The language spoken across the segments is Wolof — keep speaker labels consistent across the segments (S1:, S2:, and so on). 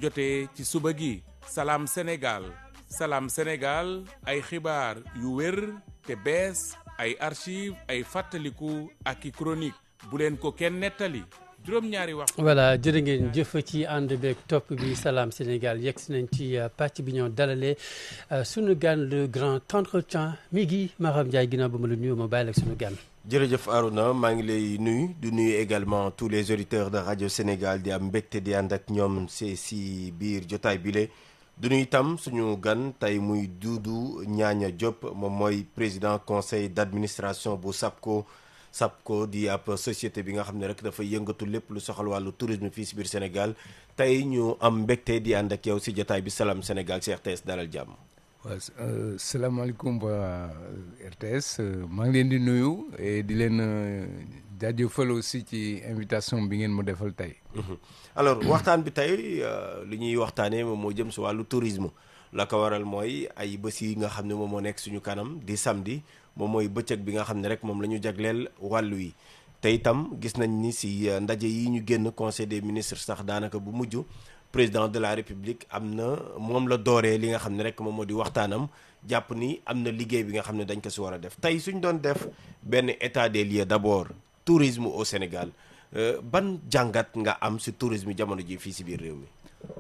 S1: jotee ci suba gi Salam Sénégal Salam Sénégal ay xibaar yu wér te bees ay archive ay fàttaliku ak i chronique bu leen ko kenn nettali juróom-ñaari wax.
S2: voilà jërë ngeen jëf ci ànd beeg topp bi Salam Sénégal yegg si nañ ci pàcc bi ñoo dalalee sunu gan le grand entretien mi ngi Maram Ndiaye ginnaaw ba ma la nuyoo ma bàyyi la ak sunu gan.
S3: jërëjëf Arouna maa ngi lay nuyu di nuyu également tous les auditeurs de radio Sénégal di am mbégte di ànd ak ñoom si biir jotaay bile du nuyu itam suñu gan tey muy Doudou Niania Diop moom mooy président conseil d'administration bu SAPCO di ab société bi nga xam ne rek dafa yëngatu lépp lu soxal wàllu tourisme fii si biir Sénégal tey ñu am mbégte di ànd ak yow si jotaay bi Salam Sénégal si RTS dalal jàmm.
S4: waaw salaamaaleykum waa RTS maa ngi leen di nuyu et di leen jaajëfal aussi ci invitation bi ngeen mu defal tey.
S3: alors waxtaan bi tey li ñuy waxtaanee moom moo jëm si wàllu tourisme la ko waral mooy ay bés yi nga xam ne moom moo nekk suñu kanam di samedi moom mooy bëccëg bi nga xam ne rek moom la ñu jagleel wàllu yi te itam gis nañ ni si ndaje yi ñu génn conseil des ministres sax daanaka bu mujj. président de la république am na moom la dooree li nga xam ne rek moom moo di waxtaanam jàpp ni am na liggéey bi nga xam ne dañ ko si war a def tey suñ doon def benn état des lieux d'abord tourisme au Sénégal ban jàngat nga am si tourisme jamono ji fii si biir réew mi.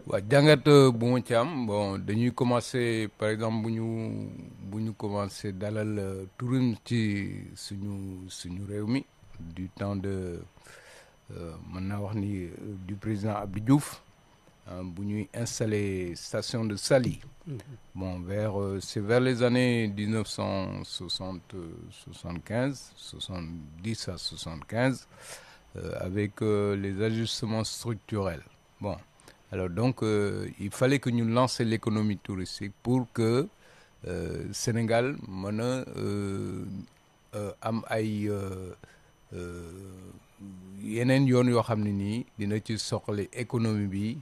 S4: waaw jàngat bu ma ci am bon dañuy commencer par exemple bu ñu commencer dalal tourisme ci suñu réew mi du temps de mën naa wax ni du président Abdou Diouf. bu ñuy installé station de Saly. Bon c'est vers les années 1975 70 à 75 avec les ajustements structurels. Bon alors donc il fallait que ñu lancer l'économie touristique pour que Sénégal mën a am ay yeneen yoon yoo xam ne nii dina ci soxla économie bi.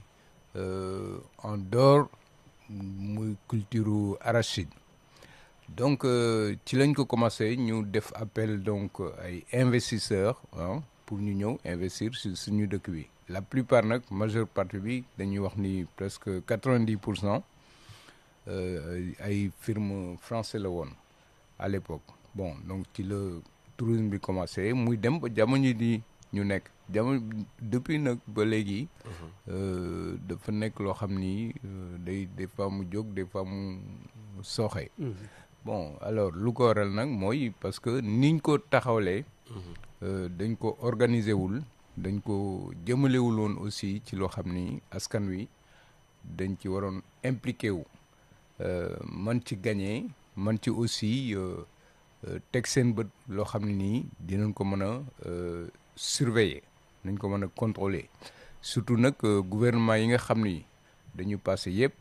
S4: En dehors muy culture arachide donc ci lañ ko commencé ñu def appel donc ay investisseurs pour ñu ñëw investir ci suñu dëkk bi la plupart nag majeure partie bi dañuy wax ni presque 90% ay firme français la woon à l'époque bon donc ci la tourisme bi commencé muy dem ba jamono di ñu nekk depuis nag ba léegi dafa nekk loo xam ni des fois mu jóg des fois mu sooxe. Bon alors lu ko waral nag mooy parce que niñ ko taxawlee dañ ko organiser wul dañ ko jëmalewul woon aussi ci loo xam ni askan wi dañ ci waroon impliqué wu man ci gagné man ci aussi teg seen bët loo xam ne nii dinañ ko mën a surveiller nañ ko mën a contrôler surtout nag gouvernement yi nga xam ni dañu passé yëpp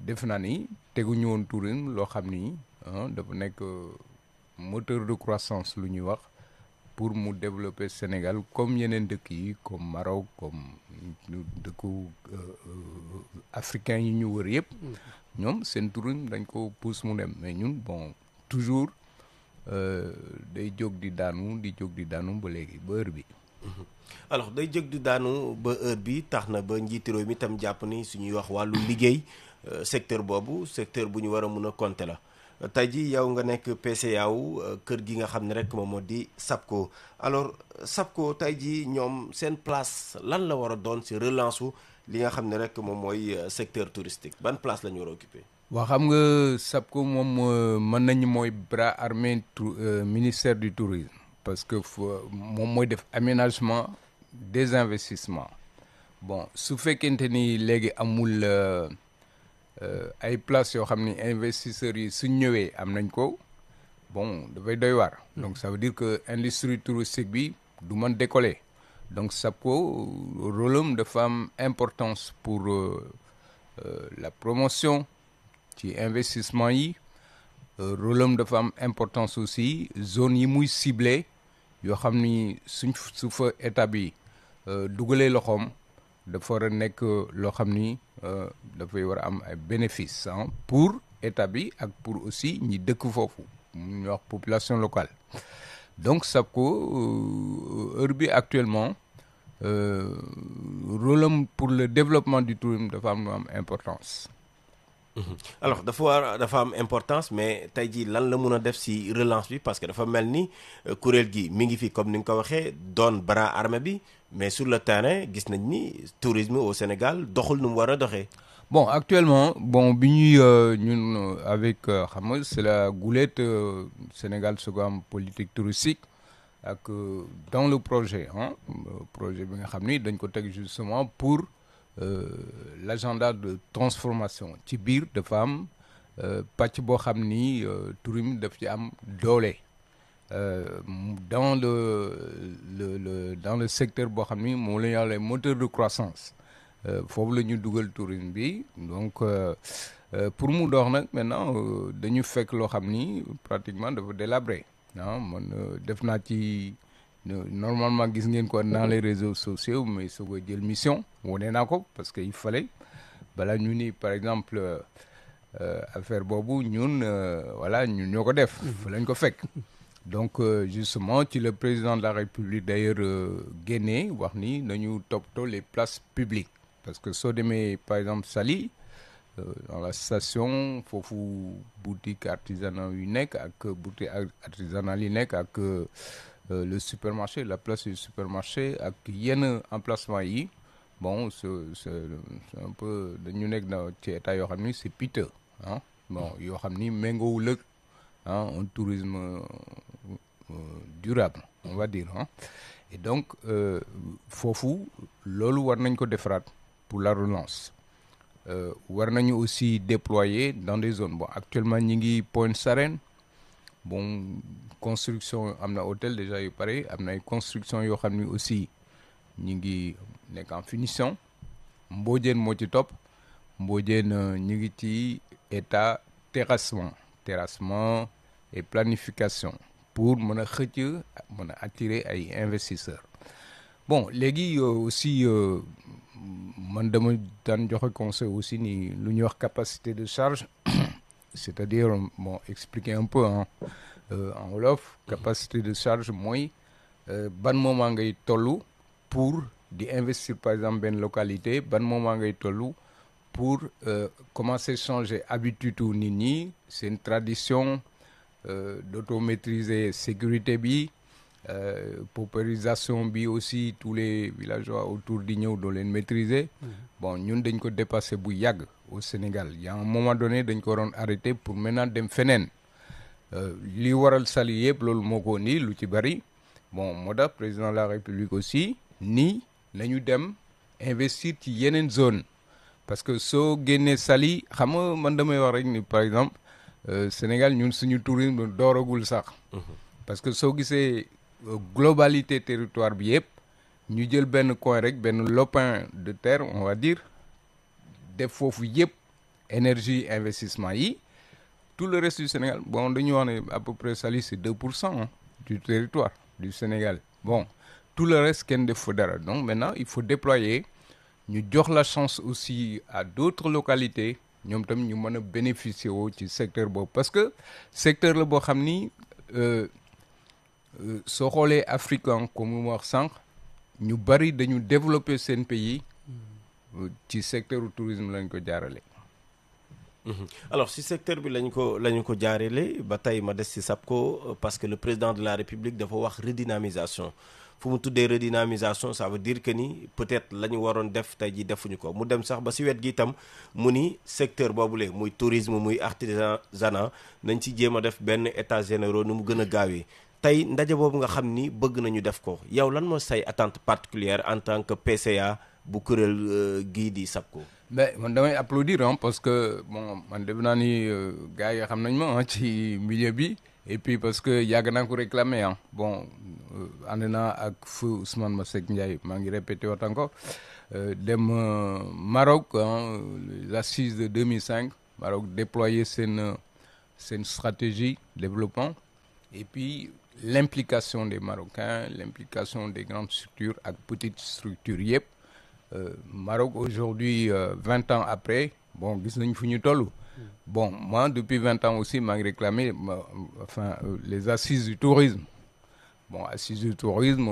S4: def naa ni teguñu woon tourisme loo xam ni dafa nekk moteur de croissance lu ñuy wax pour mu développer Sénégal comme yeneen dëkk yi comme Maroc comme dëkku africain yi ñu wër yëpp ñoom seen tourisme dañ ko pousse mu dem mais ñun bon toujours day jóg di daanu ba léegi ba heure bi.
S3: alors day jóg di daanu ba heure bi tax na ba njiiti réew mi tam jàpp ni suñuy wax wàllu liggéey secteur boobu secteur bu ñu war a mun a compter la tey ji yow nga nekk PCA wu kër gi nga xam ne rek moom moo di SAPCO alors SAPCO tey ji ñoom seen place lan la war a doon ci relance wu li nga xam ne rek moom mooy secteur touristique ban place la ñu war a occuper.
S4: waaw xam nga SAPCO moom mën nañu mooy bras armé ministère du tourisme parce que moom mooy def aménagement des investissements bon su fekkente ni léegi amul ay place yoo xam ni investisseurs yi suñ ñëwee am nañ ko bon dafay doy waar donc ça veut dire que industrie touristique bi du mën décoller donc SAPCO rôle am dafa am importance pour la promotion ci investissement yi rôle am dafa am importance aussi zone yi muy ciblé yoo xam ni su fa état bi dugalee loxoom dafa war a nekk loo xam ni dafay war a am ay bénéfices pour état bi ak pour aussi ñi dëkk foofu ñu wax population locale donc SAPCO heure bi actuellement rôle am pour le développement du tourisme dafa am importance.
S3: alors dafa am importance mais tey jii lan la mun a def si relance bi parce que dafa mel ni kuréel gi mi ngi fi comme ni nga ko waxee doon bras armé bi mais sur le terrain gis nañ ni tourisme au Sénégal doxul nu mu war a doxee.
S4: Bon, actuellement, bi ñuy ñun avec xam nga c'est la goulette Sénégal Sogam politique touristique ak dans le projet projet bi nga xam ni dañ ko teg justement pour l'agenda de transformation ci biir dafa am pàcc boo xam ni tourisme daf ci am doole dans le secteur boo xam ni moom la ñu wax moteur de croissance. foofu la ñu dugal tourisme bi donc pour mu dox nag maintenant dañu fekk loo xam ni pratiquement dafa délabré man def naa ci normalement gis ngeen ko dans les réseaux sociaux mais soo ko jël mission wane naa ko parce que il fallait balaa ñu ni par exemple affaire boobu ñun voilà ñun ñoo ko def fa lañ ko fekk donc justement ci le président de la République d'ailleurs génnee wax ni nañu toppatoo les places publiques parce que soo demee par exemple Saly dans la station foofu boutique artisanale yu nekk ak boutique artisanale yi nekk ak le supermarché la place du supermarché ak yenn emplacement yi bon c'est un peu dañu nekk na ci état yoo xam ni c'est piteux bon yoo xam ni méngoowul ak un tourisme durable on va dire et donc foofu loolu war nañ ko defaraat pour la relance war nañu aussi déployer dans des zones bon actuellement ñi ngi Pointe Sarène bon construction am na hôtel déjà yu pare am na ay construction yoo xam ni aussi ñi ngi nekk en finition Mbodiène moo ci topp Mbodiène ñi ngi ci état terrassement et planification pour mën a xëcc mën a attirer ay investisseurs bon léegi aussi man dama daan joxe conseil aussi ni lu ñuy wax capacité de charge c'est-à-dire bon expliquer un peu en wolof capacité de charge mooy ban moment ngay tollu pour di investir par exemple benn localité ban moment ngay tollu pour commencer changer habitude nit ñi seen tradition d'automaîtriser sécurité bi paupérisation bi aussi tous les villageois autour di ñëw doo leen maîtriser bon ñun dañ ko dépassé bu yàgg au Sénégal il y a un moment donné dañ ko waroon arrêter pour maintenant dem feneen li waral Saly yëpp loolu moo ko ni lu ci bari bon moo tax président de la République aussi nii nañu dem investir ci yeneen zone parce que soo génnee Saly xam nga man damay wax rek ni par exemple Sénégal ñun suñu tourisme dooragul sax parce que soo gisee globalité territoire bi yëpp ñu jël benn coin rek benn lopin de terre on va dire def foofu yëpp énergie investissement yi tout le reste du Sénégal bon dañu wax ne à peu près Saly c'est 2% du territoire du Sénégal bon tout le reste kenn def fa dara donc maintenant il faut déployer ñu jox la chance aussi à d'autres localités ñoom tam ñu mën a bénéficier woo ci secteur boobu parce que secteur la boo xam ni soo xoolee africain comme mu wax sànq ñu bari dañu développer seen pays ci secteur tourisme lañ ko jaarale.
S3: alors si secteur bi lañ ko jaarale ba tey ma des ci SAPCO parce que le président de la République dafa wax redynamisation fu mu tuddee redynamisation ça veut dire que ni peut-être la ñu waroon def tey ji defuñu ko mu dem sax ba ci wet gi itam mu ni secteur boobule muy tourisme muy artisanat nañ ci jéem a def benn état généraux nu mu gën a gaawee tey ndaje boobu nga xam ni bëgg nañu def ko yow lan moo say attente particulière en tant que PCA bu kuréel gii di SAPCO.
S4: mais man damay applaudir parce que bon man def naa ni gars yi xam nañ ma ci milieu bi et puis parce que yàgg naa ko réclamer bon ànd naa ak feu Ousmane Masseck Ndiaye maa ngi répété waat encore dem Maroc les assises de 2005 Maroc déployer seen stratégie développement et puis l'implication des Marocains l'implication des grandes structures ak petites structures yëpp Maroc aujourd'hui 20 ans après bon gis nañ fu ñu toll bon moi depuis 20 ans aussi maa ngi réclamé les assises du tourisme bon assises du tourisme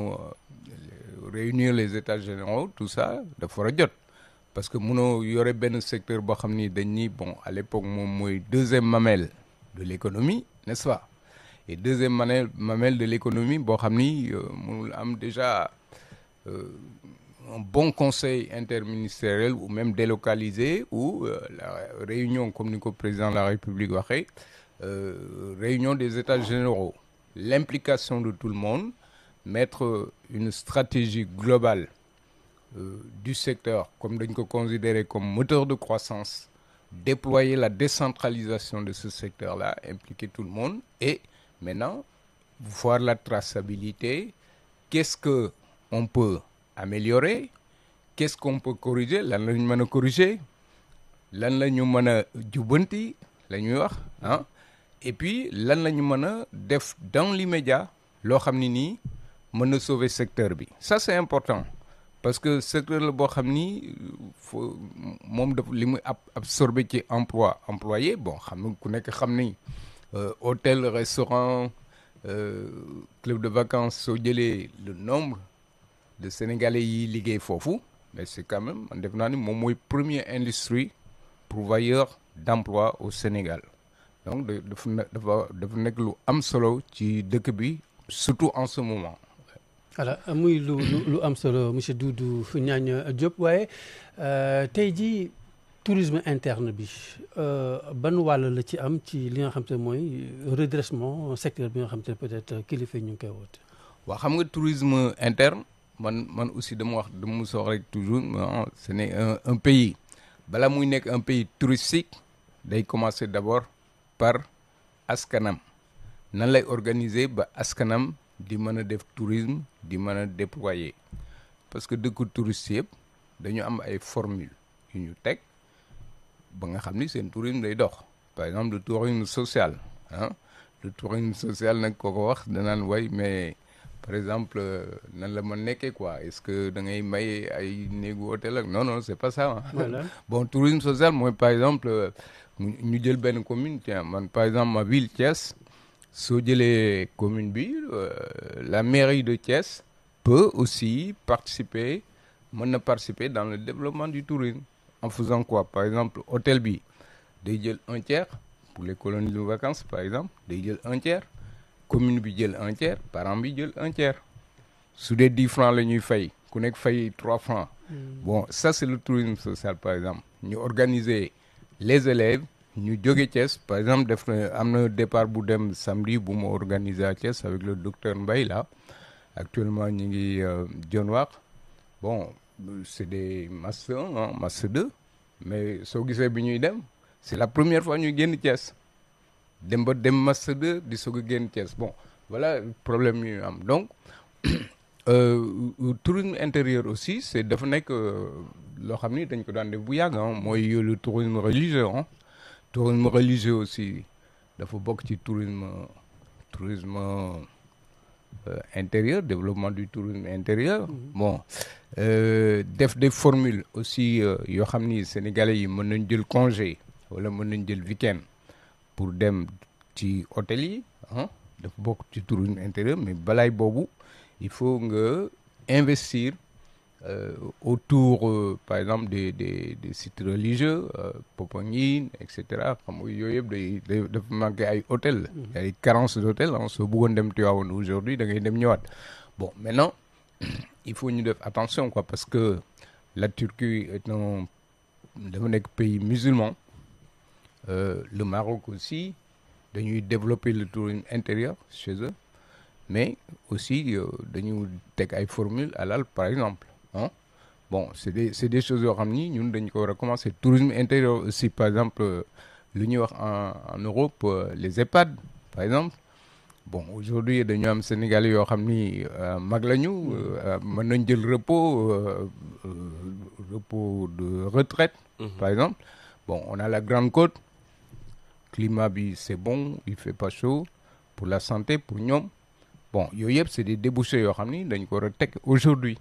S4: réunir les états généraux tout ça dafa war a jot parce que mënoo yore benn secteur boo xam ni dañ ni bon à l'époque moom mooy deuxième mamelle de l'économie n'est-ce pas et deuxième mamelle de l'économie boo xam ni mënul am déjà un bon conseil interministériel ou même délocalisé ou la réunion comme ni ko président de la République waxee réunion des états généraux l'implication de tout le monde mettre une stratégie globale du secteur comme dañ ko considérer comme moteur de croissance déployer la décentralisation de ce secteur-là impliquer tout le monde et maintenant voir la traçabilité qu'est-ce que on peut améliorer qu'est-ce qu'on peut corriger lan la ñu mën a corriger lan la ñu mën a jubbanti la ñuy wax ah et puis lan la ñu mën a def dans l'immédiat loo xam ne nii mën na sauver secteur bi ça c'est important parce que secteur la boo xam ni faut moom daf li muy absorbé ci employé bon xam nga ku nekk xam ni hôtel restaurant club de vacances soo jëlee le nombre de Sénégalais yi liggéey foofu mais c'est quand même man def naa ni moom mooy première industrie pourvoyeur d'emploi au Sénégal donc dafa nekk lu am solo ci dëkk bi surtout en ce moment.
S2: voilà muy lu am solo monsieur Doudou Niagne Diop waaye tey jii tourisme interne bi ban wàll la ci am ci li nga xam te mooy redressement secteur bi nga xam te peut-être kilifa ñu ngi koy woote.
S4: waaw xam nga tourisme interne man aussi dama mos a wax rek toujours ce n'est un pays bala muy nekk un pays touristique day commencer d'abord par askanam nan lay organiser ba askanam di mën a def tourisme di mën a déployer parce que dëkku touristes yëpp dañu am ay formules yu ñu teg ba nga xam ni seen tourisme day dox par exemple le tourisme social le tourisme social nag koo ko wax danaan way mais par exemple nan la mën nekkee quoi est-ce que da ngay may ay néegu hôtel ak non c'est pas ça
S2: voilà.
S4: Bon tourisme social mooy par exemple ñu jël benn commune tiens man par exemple ma ville Thiès soo jëlee commune bi la mairie de Thiès peut aussi mën na participer dans le développement du tourisme en faisant quoi par exemple hôtel bi day jël un tiers pour les colonies de vacances par exemple day jël un tiers commune bi jël un tiers parent bi jël un tiers su dee 10 francs la ñuy fay ku nekk fay 3 francs bon ça c'est le tourisme social par exemple ñu organiser les élèves ñu jóge Thiès par exemple am na départ bu dem samedi bu ma organiser à Thiès avec le docteur Mbaye là actuellement ñu ngi Dionewar bon c'est des master 1 master 2 mais soo gisee bi ñuy dem c'est la première fois ñuy génn Thiès dem master 2 di soog a génn Thiès bon voilà problème yu am donc tourisme intérieur aussi c'est dafa nekk loo xam ni dañ ko daan def bu yàgg mooy le tourisme religieux tourisme religieux aussi dafa bokk ci tourisme intérieur développement du tourisme intérieur bon def des formules aussi yoo xam ni sénégalais yi mën nañ jël congé wala mën nañ jël week-end pour dem ci hôtel yi dafa bokk ci tourisme intérieur mais balaay boobu il faut nga investir autour par exemple des sites religieux Popenguine et cetera xam nga yooyu yëpp day dafa manqué ay hôtel ay carence d'hôtel soo bëggoon dem Tivaouane aujourd'hui da ngay dem ñëwaat bon maintenant il faut ñu def attention quoi parce que la Turquie est dafa nekk pays musulman le Maroc aussi dañuy développer le tourisme intérieur chez eux mais aussi dañu teg ay formules halal par exemple bon c'est des choses yoo xam ni ñun dañ ko war a commencer tourisme intérieur aussi par exemple lu ñuy wax en Europe les EHPAD par exemple bon aujourd'hui dañu am Sénégalais yoo xam ni mag lañu mën nañ jël repos de retraite par exemple bon on a la Grande Côte climat bi c'est bon il fait pas chaud pour la santé pour ñoom bon yooyu yëpp c'est des débouchés yoo xam ni dañ ko war a teg aujourd'hui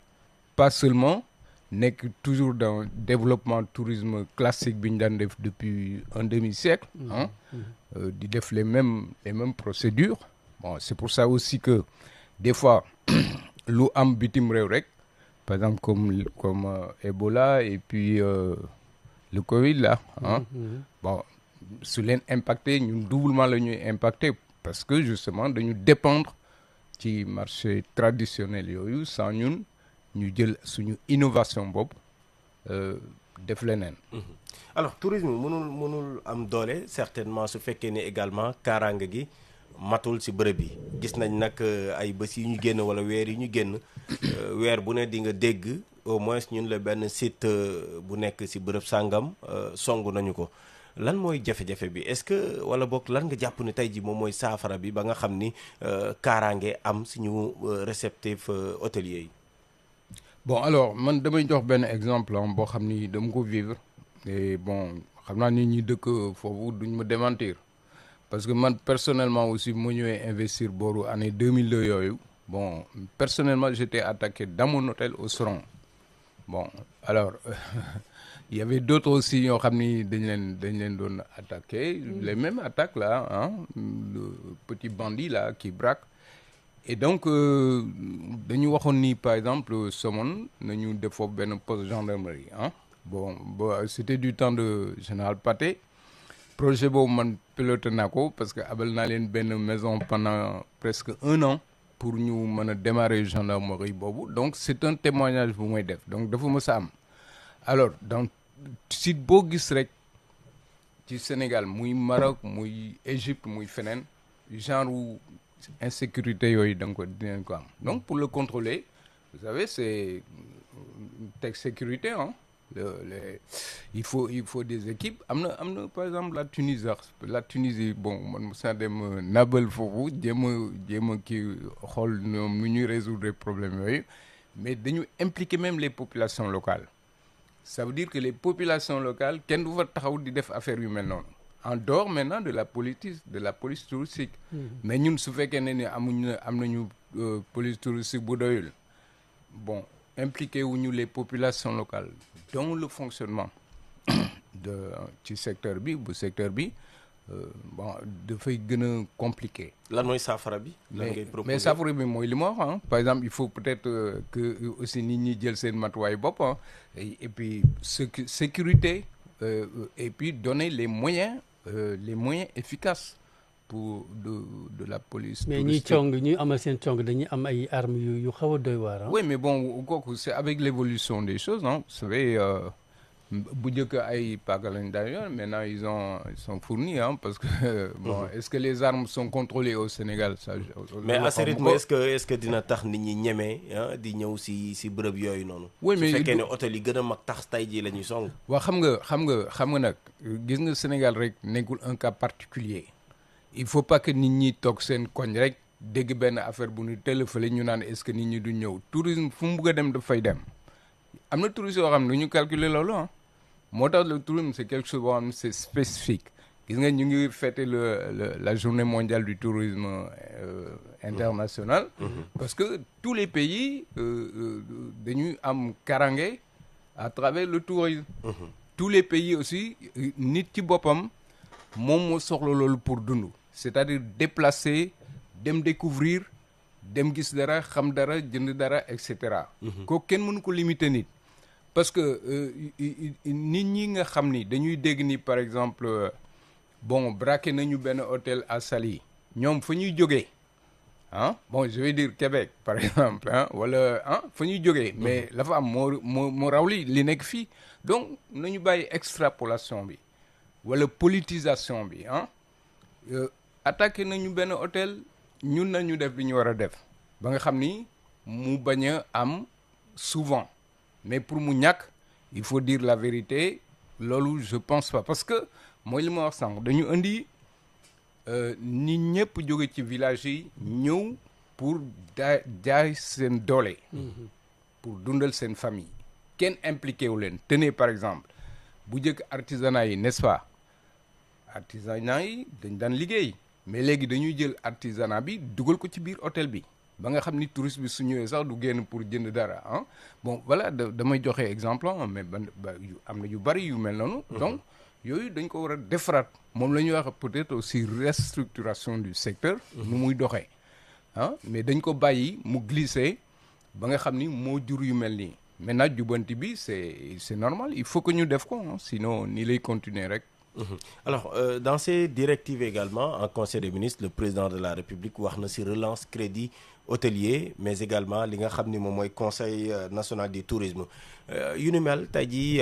S4: pas seulement nekk toujours dans développement tourisme classique bi ñu daan def depuis un demi-siècle di def les mêmes procédures bon c'est pour ça aussi que des fois lu am bitim réew rek par exemple comme Ebola et puis le Covid là hein. Bon su leen impacté ñun doublement la ñuy impacté parce que justement dañu dépendre ci marché traditionnel yooyu sans ñun ñu jël suñu innovation bopp def leneen.
S3: alors tourisme mënul am doole certainement su fekkee ne également kaaraange gi matul ci bërëb yi gis nañ nag ay bés yi ñu génn wala weer yi ñu génn weer bu ne di nga dégg au moins ñun la benn site bu nekk ci bërëb sàngam song nañu ko lan mooy jafe-jafe bi est-ce que wala boog lan nga jàpp ni tey ji moom mooy saafara bi ba nga xam ni kaaraange am suñu réceptif hôtelier yi.
S4: bon alors man damay jox benn exemple boo xam ni dama ko vivre et bon xam naa nit ñi dëkk foofu duñ ma démentir parce que man personnellement aussi mu ñëwee investir booru année 2002 yooyu bon personnellement j'étais attaqué dans mon hôtel au Soron bon alors il y avait d'autres aussi yoo xam ni dañ leen doon attaqué les mêmes attaques là hein le petit bandit là qui braque et donc dañu waxoon ni par exemple Somone nañu def foofu benn poste gendarmerie ah bon c'était du temps de général Pathé projet boobu man piloté naa ko parce que abal naa leen benn maison pendant presque 1 an pour ñu mën a démarrer gendarmerie boobu donc c'est un témoignage bu may def donc dafa mës a am alors dans site boo gis rek ci Sénégal muy Maroc muy Égypte muy feneen genre insécurité yooyu dinañ ko am donc pour le contrôler vous savez c'est tech sécurité hein il faut des équipes am na par exemple la Tunisie bon man mu saa dem nabal foofu jéem a kii xool ñoom nu ñuy résoudre problème yooyu mais dañu impliquer même les populations locales ça veut dire que les populations locales kenn du fa taxaw di def affaire yu mel noonu en dehors maintenant de la police touristique mais ñun su fekkee ne ni am nañu police touristique bu doyul bon impliqué wuñu les populations locales dans le fonctionnement ci secteur bi bon dafay gën a compliqué.
S3: lan mooy saafara bi. lan ngay proposer
S4: mais saafara bi mooy li ma wax par exemple il faut peut-être que aussi nit ñi jël seen matuwaay bopp et puis sécurité et puis donner les moyens efficaces pour de la police.
S2: mais ñi amal seen cong dañuy am ay armes yu xaw a doy waar.
S4: oui mais bon kooku c'est avec l'évolution des choses vous savez bu njëkk ay paaka lañ d'ailleurs maintenant ils sont fournis parce que bon est-ce que les armes sont contrôlées au Sénégal ça.
S3: mais à ce rythme est-ce que dina tax nit ñi ñeme di ñëw si bërëb yooyu noonu.
S4: oui mais
S3: su fekkee ne hôtel yi gën a mag tax tey jii la ñuy song.
S4: waaw xam nga nag gis nga Sénégal rek nekkul un cas particulier il faut pas que nit ñi toog seen koñ rek dégg benn affaire bu ñu téléphone ñu naan est-ce que nit ñi du ñëw tourisme fu mu bëgg a dem dafay dem am na touristes yoo xam ne ñu calculer loolu moo tax le tourisme c'est quelque chose boo xam ne c'est spécifique gis nga ñu ngi fêter la journée mondiale du tourisme international parce que tous les pays dañuy am karange à travers le tourisme tous les pays aussi nit ci boppam moom moo soxla loolu pour dund c'est-à-dire déplacer dem découvrir dem gis dara xam dara jënd dara et cetera kooku kenn mënu ko limiter nit parce que nit ñi nga xam ni dañuy dégg ni par exemple bon braqué nañu benn hôtel à Saly ñoom fa ñuy jógee bon je vais dire Québec par exemple wala fa ñuy jógee mais la fa am moo raw li nekk fii donc nañu bàyyi extrapolation bi wala politisation bi attaqué nañu benn hôtel ñun nañu def bi ñu war a def ba nga xam ni mu bañ a am souvent mais pour mu ñàkk il faut dire la vérité loolu je pense pas parce que mooy li ma wax sànq dañu indi nit ñëpp jóge ci village yi ñëw pour jaay seen doole pour dundal seen famille kenn impliqué wu leen tenez par exemple bu njëkk artisanat yi n'est-ce pas artisanat yi dañ daan liggéey mais léegi dañuy jël artisanat bi dugal ko ci biir hôtel bi ba nga xam ni touriste bi su ñëwee sax du génn pour jënd dara bon voilà damay joxe exemple mais am na yu bari yu mel noonu donc yooyu dañ ko war a defaraat moom la ñuy wax peut-être aussi restructuration du secteur nu muy doxee mais dañ ko bàyyi mu glisser ba nga xam ni moo jur yu mel nii maintenant jubanti bi c'est normal il faut que ñu def ko sinon ni lay continuer rek.
S3: Alors dans ces directives également en conseil des ministres le président de la république wax na ci relance crédit hôtelier mais également li nga xam ni moom mooy conseil national du tourisme yu ni mel tey jii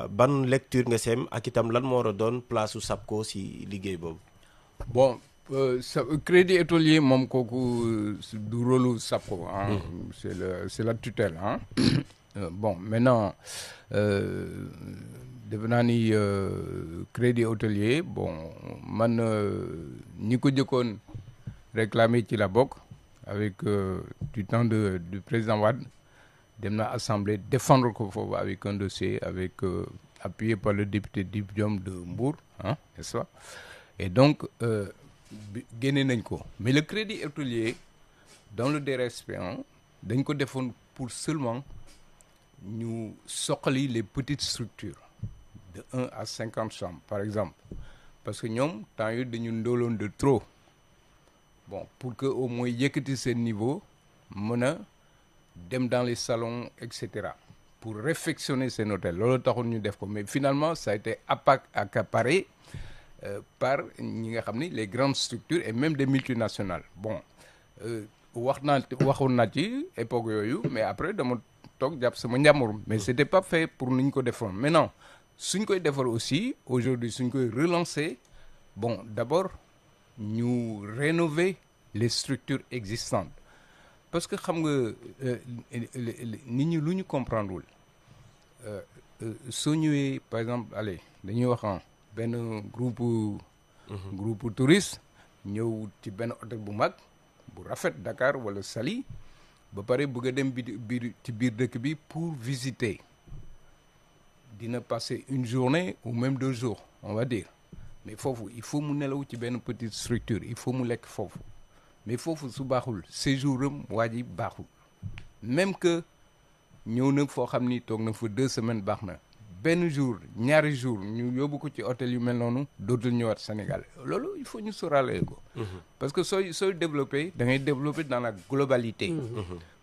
S3: ban lecture nga seem ak itam lan moo war a doon place su SAPCO ci liggéey boobu.
S4: Bon crédit hôtelier moom kooku du rôle SAPCO c'est la tutelle bon maintenant defe naa ni crédit hôtelier bon man ñi ko jëkkoon réclamer ci la bokk avec du temps du président Wade dem na assemblée défendre ko foofu avec un dossier avec appuyé par le député Dip Diom de Mbour n'est-ce pas et donc génne nañ ko mais le crédit hôtelier dans le DRSP dañ ko defoon pour seulement ñu soqali les petites structures de 1 à 50 chambres par exemple parce que ñoom temps yii dañu ndóoloon de trop bon pour que au moins yëkkati seen niveau mën a dem dans les salons et cetera pour réfectionner seen hôtel loolu taxul ñu def ko mais finalement ça a été accaparé par ñi nga xam ni les grandes structures et même des multinationales bon waxoon naa ci époque yooyu mais après dama toog jàpp sama njàmbur mais c'était pas fait pour ni ñu ko defoon maintenant suñ koy defar aussi aujourd'hui suñ koy relancer bon d'abord ñu rénover les structures existantes parce que xam nga nit ñi lu ñu comprendre wul soo ñëwee par exemple allez dañuy wax benn groupe touriste ñëw ci benn hôtel bu mag bu rafet Dakar wala Saly ba pare bëgg a dem ci biir dëkk bi pour visiter dina passer une journée ou même 2 jours on va dire mais foofu il faut mu nelaw ci benn petite structure il faut mu lekk foofu mais foofu su baaxul séjour am waa ji baaxul même que ñëw na foo xam ni toog na fa 2 semaines baax na benn jour ñaari jour ñu yóbbu ko ci hôtel yu mel noonu dootul ñëwaat Sénégal loolu il faut ñu sóoraale ko parce que sooy développer da ngay développer dans la globalité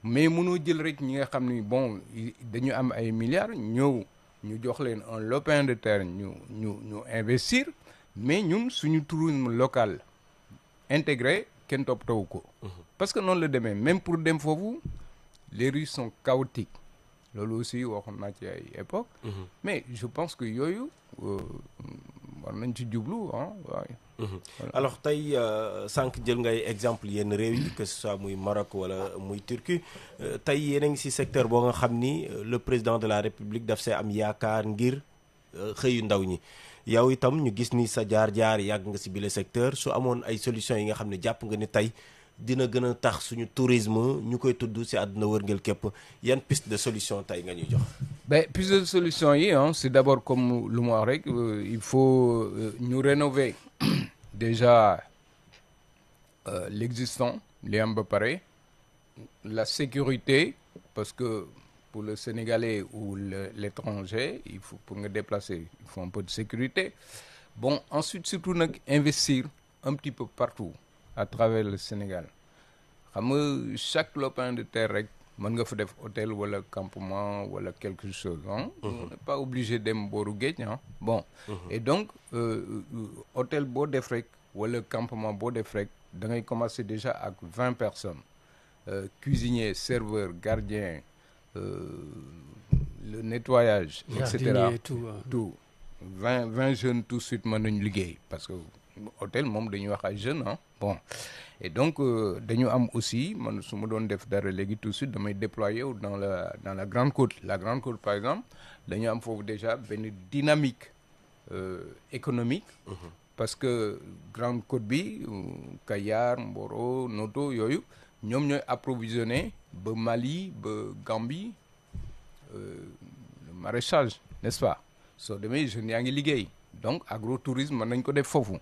S4: mais mënoo jël rek ñi nga xam ni bon dañu am ay milliards ñëw ñu jox leen un lopin de terre ñu investir mais ñun suñu tourisme local intégré kenn toppatoo ko parce que noonu la demee même pour dem foofu les rues sont chaotiques loolu aussi waxoon naa ci ay époque mais je pense que yooyu war nañ ci jublu waaye
S3: alors tey sànq jël ngay exemple yenn réew yi que ce soit muy Maroc wala muy Turquie tey yéen a ngi ci secteur boo nga xam ni le président de la République daf see am yaakaar ngir xëyu ndaw ñi yow itam ñu gis ni sa jaar-jaar yàgg nga ci bile secteur su amoon ay solutions yi nga xam ne jàpp nga ni tey dina gën a tax suñu tourisme ñu koy tudd ci àdduna wërngël képp yan piste de solution tey nga ñuy jox.
S4: Ben piste de solution yi c'est d'abord comme lu ma wax rek il faut ñu rénover déjà l'existant li am ba pare la sécurité parce que pour le Sénégalais ou l'étranger il faut pour nga déplacer il faut un peu de sécurité bon ensuite surtout nag investir un petit peu partout à travers le Sénégal xam nga chaque lopin de terre rek mën nga fa def hôtel wala campement wala quelque chose on n'est pas obligé dem booru géej bon et donc hôtel boo def rek wala campement boo def rek da ngay commencer déjà ak 20 personnes cuisinier serveur gardien le nettoyage et cetera tout 20 jeunes tout de suite mën nañu liggéey parce que hôtel moom dañuy wax ay jeunes bon et donc dañu am aussi man su ma doon def dara léegi tout de suite damay déployer dans la Grande Côte par exemple dañu am foofu déjà benn dynamique économique parce que Grande Côte bi Kayar Mboro Noto yooyu ñoom ñooy approvisionné ba Mali ba Gambie le maraîchage n'est-ce pas soo demee jeunes yaa ngi liggéey donc agrotourisme mën nañ ko def foofu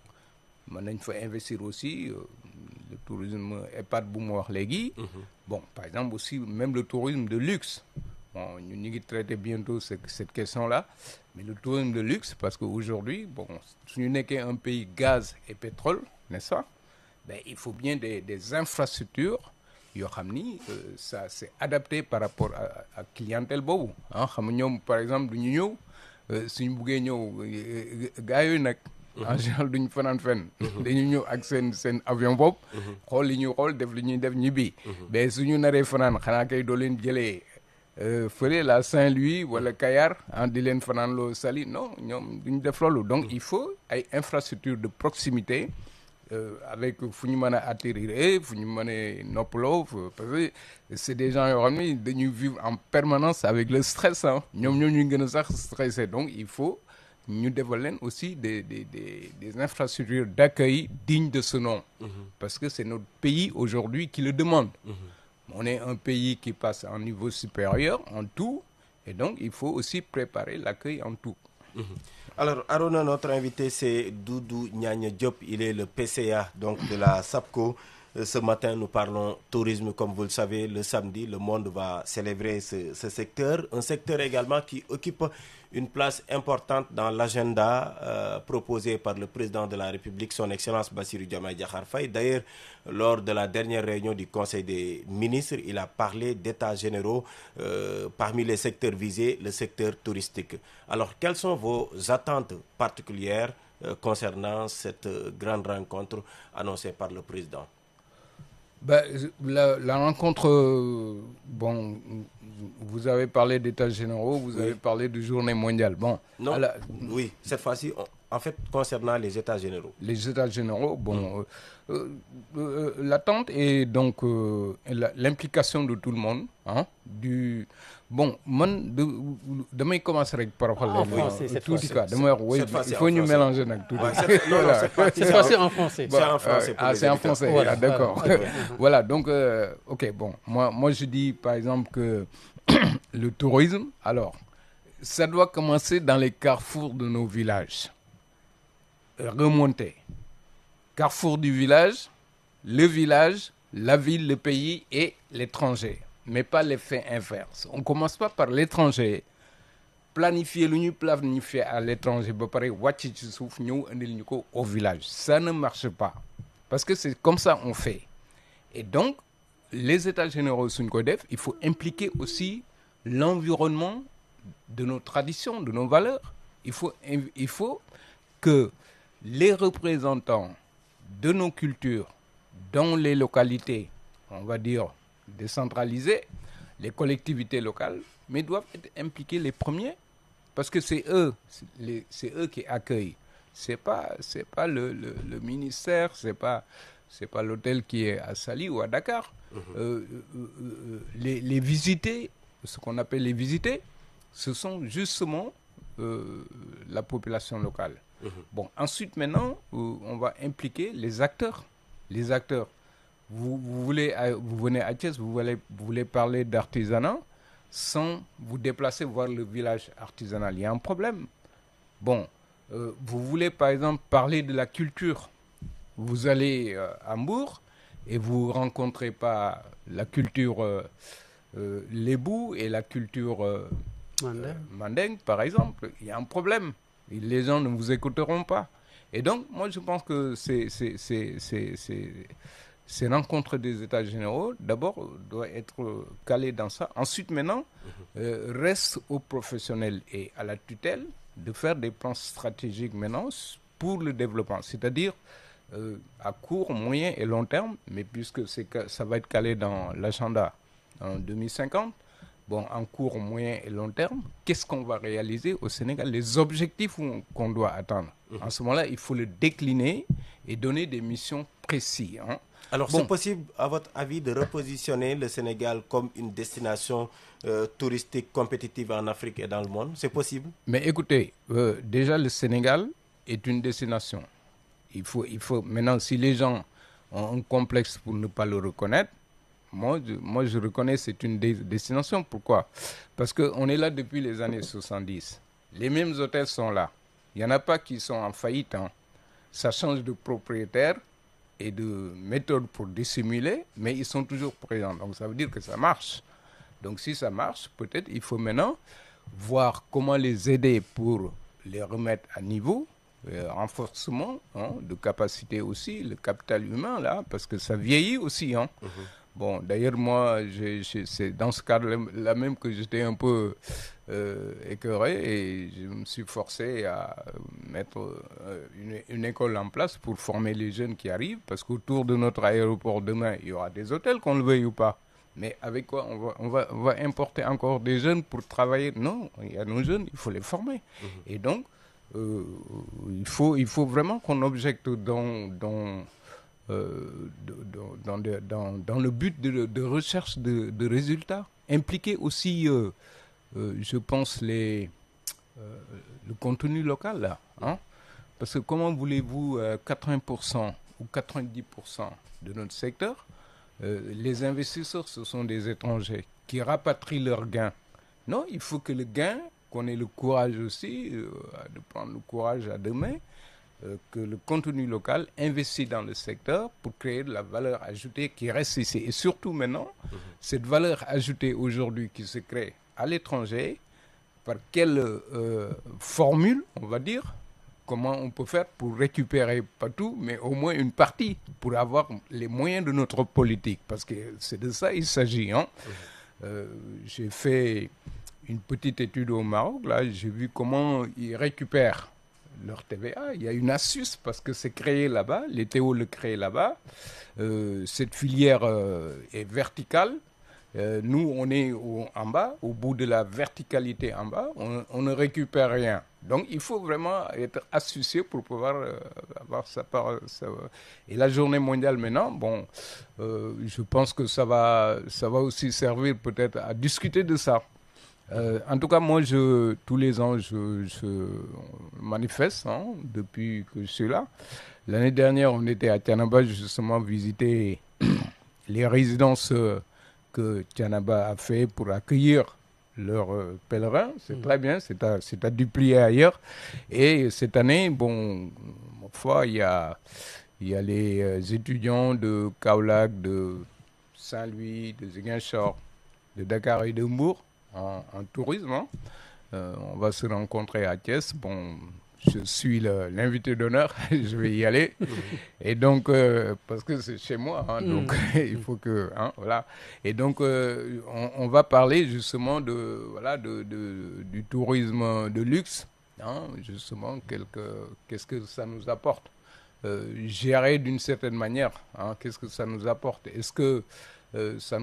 S4: mën nañ fa investir aussi le tourisme EHPAD bu mu wax léegi bon par exemple aussi même le tourisme de luxe bon ñun ñu ngi traiter bientôt cette question-là mais le tourisme de luxe parce que aujourd'hui bon suñu nekkee un pays gaz et pétrole n'est-ce pas ben il faut bien des infrastructures yoo xam ni ça c'est adapté par rapport à clientèle boobu ah xam nga ñoom par exemple du ñu ñëw suñu buggee ñëw gars yooyu nag en général duñ fanaan fenn dañu ñëw ak seen avion bopp xool li ñuy xool def li ñuy def ñibbi mais suñu naree fanaan xanaa kay doo leen jëlee fële la Saint-Louis wala Kayar di leen fanaan loo Saly non ñoom duñ def loolu donc il faut ay infrastructures de proximité avec fu ñu mën a atterrir fu ñu mën a noppaloo parce que c'est des gens yoo xam ne dañuy vivre en permanence avec le stress ñoom ñuy gën a sax stressé donc il faut ñu defal leen aussi des infrastructures d'accueil dignes de ce nom parce que c'est notre pays aujourd'hui qui le demande. On est un pays qui passe en niveau supérieur en tout et donc il faut aussi préparer l'accueil en tout.
S3: Alors Arona, notre invité c'est Doudou Niagne Diop, il est le PCA donc de la SAPCO. Ce matin nous parlons tourisme, comme vous le savez, le samedi le monde va célébrer ce secteur, un secteur également qui occupe une place importante dans l'agenda proposé par le président de la République, son Excellence Bassirou Diomaye Diakhar Faye. D'ailleurs, lors de la dernière réunion du Conseil des ministres, il a parlé d'états généraux, parmi les secteurs visés, le secteur touristique. Alors, quelles sont vos attentes particulières concernant cette grande rencontre annoncée par le président?
S4: La rencontre, bon, vous avez parlé d'états généraux, vous avez parlé de journée mondiale. Bon,
S3: non, oui, cette fois-ci, en fait, concernant les états généraux.
S4: Les états généraux, bon, l'attente est donc l'implication de tout le monde, bon, damay commencer avec par rapport
S2: en français cette fois-ci.
S4: Il faut nous mélanger avec tout.
S2: Cette fois-ci en français.
S3: C'est en français.
S4: C'est en français.
S2: Voilà,
S4: d'accord.
S2: voilà.
S4: Voilà, donc ok, bon, moi je dis par exemple que le tourisme, alors, ça doit commencer dans les carrefours de nos villages. Remonter. Carrefour du village, le village, la ville, le pays et l'étranger. Mais pas l'effet inverse. On ne commence pas par l'étranger. Planifier le planifier à l'étranger, au village. Ça ne marche pas. Parce que c'est comme ça on fait. Et donc, les états généraux Suncodef, il faut impliquer aussi l'environnement de nos traditions, de nos valeurs. Il faut que les représentants de nos cultures dans les localités, on va dire, décentralisées, les collectivités locales, mais doivent être impliqués les premiers parce que c'est eux qui accueillent. C'est pas le ministère, c'est pas l'hôtel qui est à Saly ou à Dakar. Les visités, ce qu'on appelle les visités, ce sont justement la population locale. Bon, ensuite maintenant, on va impliquer les acteurs. Les acteurs. Vous venez à Thiès, vous voulez parler d'artisanat sans vous déplacer voir le village artisanal. Il y a un problème. Bon, vous voulez par exemple parler de la culture. Vous allez à Hambourg et vous ne rencontrez pas la culture lébou et la culture mandingue, par exemple. Il y a un problème. Les gens ne vous écouteront pas. Et donc, moi, je pense que ces rencontres des États généraux, d'abord, doivent être calées dans ça. Ensuite, maintenant, reste aux professionnels et à la tutelle de faire des plans stratégiques maintenant pour le développement. C'est-à-dire à court, moyen et long terme, mais puisque ça va être calé dans l'agenda en 2050, bon, en court, moyen et long terme, qu'est-ce qu'on va réaliser au Sénégal? Les objectifs qu'on doit atteindre. En ce moment-là, il faut le décliner et donner des missions précises.
S3: Alors, c'est possible, à votre avis, de repositionner le Sénégal comme une destination touristique compétitive en Afrique et dans le monde? C'est possible?
S4: Mais écoutez, déjà, le Sénégal est une destination. Il faut maintenant, si les gens ont un complexe pour ne pas le reconnaître, moi, je reconnais que c'est une destination. Pourquoi? Parce qu'on est là depuis les années 70. Les mêmes hôtels sont là. Il n'y en a pas qui sont en faillite. Ça change de propriétaire et de méthode pour dissimuler, mais ils sont toujours présents. Donc, ça veut dire que ça marche. Donc, si ça marche, peut-être il faut maintenant voir comment les aider pour les remettre à niveau. Renforcement de capacité aussi, le capital humain, là, parce que ça vieillit aussi. Bon, d'ailleurs, moi, c'est dans ce cadre-là même que j'étais un peu écœuré et je me suis forcé à mettre une école en place pour former les jeunes qui arrivent, parce qu'autour de notre aéroport demain, il y aura des hôtels, qu'on le veuille ou pas. Mais avec quoi on va importer encore des jeunes pour travailler? Non, il y a nos jeunes, il faut les former. Et donc, il faut vraiment qu'on objecte dans le but de recherche de résultats. Impliquer aussi, je pense, le contenu local, là. Hein? Parce que comment voulez-vous 80% ou 90% de notre secteur, les investisseurs, ce sont des étrangers qui rapatrient leurs gains. Non, il faut que le gain, qu'on ait le courage aussi de prendre le courage à deux mains, que le contenu local investit dans le secteur pour créer de la valeur ajoutée qui reste ici. Et surtout maintenant, cette valeur ajoutée aujourd'hui qui se crée à l'étranger, par quelle formule, on va dire, comment on peut faire pour récupérer, pas tout, mais au moins une partie, pour avoir les moyens de notre politique. Parce que c'est de ça il s'agit. Hein. J'ai fait une petite étude au Maroc, là, j'ai vu comment ils récupèrent leur TVA. Il y a une astuce parce que c'est créé là-bas, les Théo le créent là-bas. Cette filière est verticale. Nous, on est en bas, au bout de la verticalité en bas, on ne récupère rien. Donc, il faut vraiment être astucieux pour pouvoir avoir sa part. Et la journée mondiale maintenant, bon, je pense que ça va aussi servir peut-être à discuter de ça. En tout cas, moi, tous les ans, je manifeste depuis que je suis là. L'année dernière, on était à Thiénaba justement visiter les résidences que Thiénaba a fait pour accueillir leurs pèlerins. C'est très bien, c'est à duplier ailleurs. Et cette année, bon, il y a les étudiants de Kaolack, de Saint-Louis, de Ziguinchor, de Dakar et de Mbour en tourisme. On va se rencontrer à Thiès. Bon, je suis l'invité d'honneur, je vais y aller. Et donc, parce que c'est chez moi, donc il faut que... voilà. Et donc, on va parler justement du tourisme de luxe. Justement, qu'est-ce que ça nous apporte? Gérer d'une certaine manière, qu'est-ce que ça nous apporte? Est-ce que ça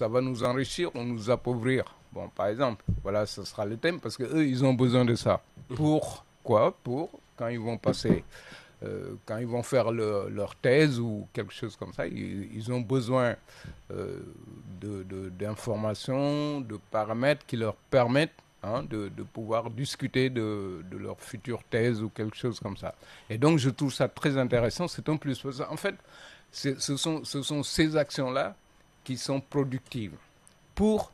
S4: va nous enrichir ou nous appauvrir? Bon, par exemple, voilà, ce sera le thème, parce qu'eux, ils ont besoin de ça. Pour quoi? Pour quand ils vont passer, quand ils vont faire leur thèse ou quelque chose comme ça, ils ont besoin d'informations, de paramètres qui leur permettent de pouvoir discuter de leur future thèse ou quelque chose comme ça. Et donc, je trouve ça très intéressant. C'est un plus. En fait, ce sont ces actions-là qui sont productives pour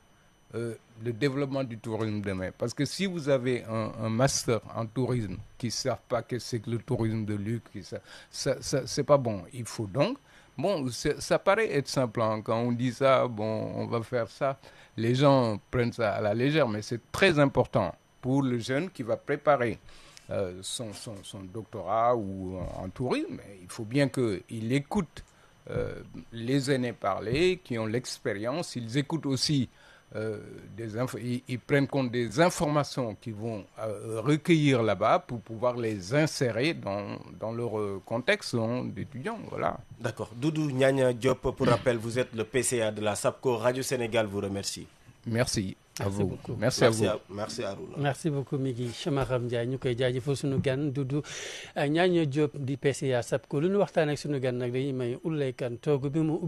S4: le développement du tourisme demain. Parce que si vous avez un master en tourisme qui ne savent pas ce que c'est que le tourisme de luxe, c'est pas bon. Il faut donc... Bon, ça paraît être simple. Quand on dit ça, bon, on va faire ça. Les gens prennent ça à la légère, mais c'est très important pour le jeune qui va préparer son doctorat ou en tourisme. Il faut bien qu'il écoute les aînés parler, qui ont l'expérience. Ils écoutent aussi ils prennent compte des informations qu'ils vont recueillir là-bas pour pouvoir les insérer dans leur contexte d'étudiants. Voilà.
S3: D'accord. Doudou Nyanya Diop, pour rappel, vous êtes le PCA de la SAPCO. Radio Sénégal vous remercie.
S4: Merci à vous.
S2: Beaucoup.
S4: Merci à vous.
S3: Merci Arouna.
S2: Merci beaucoup Migui Chamaram Ndiaye ñu koy jaajëfal sunu gan Doudou Nyanya Diop di PCA SAPCO lu ñu waxtaan ak sunu gan nag dañuy may Ouleye Kane toogu bi mu ubbi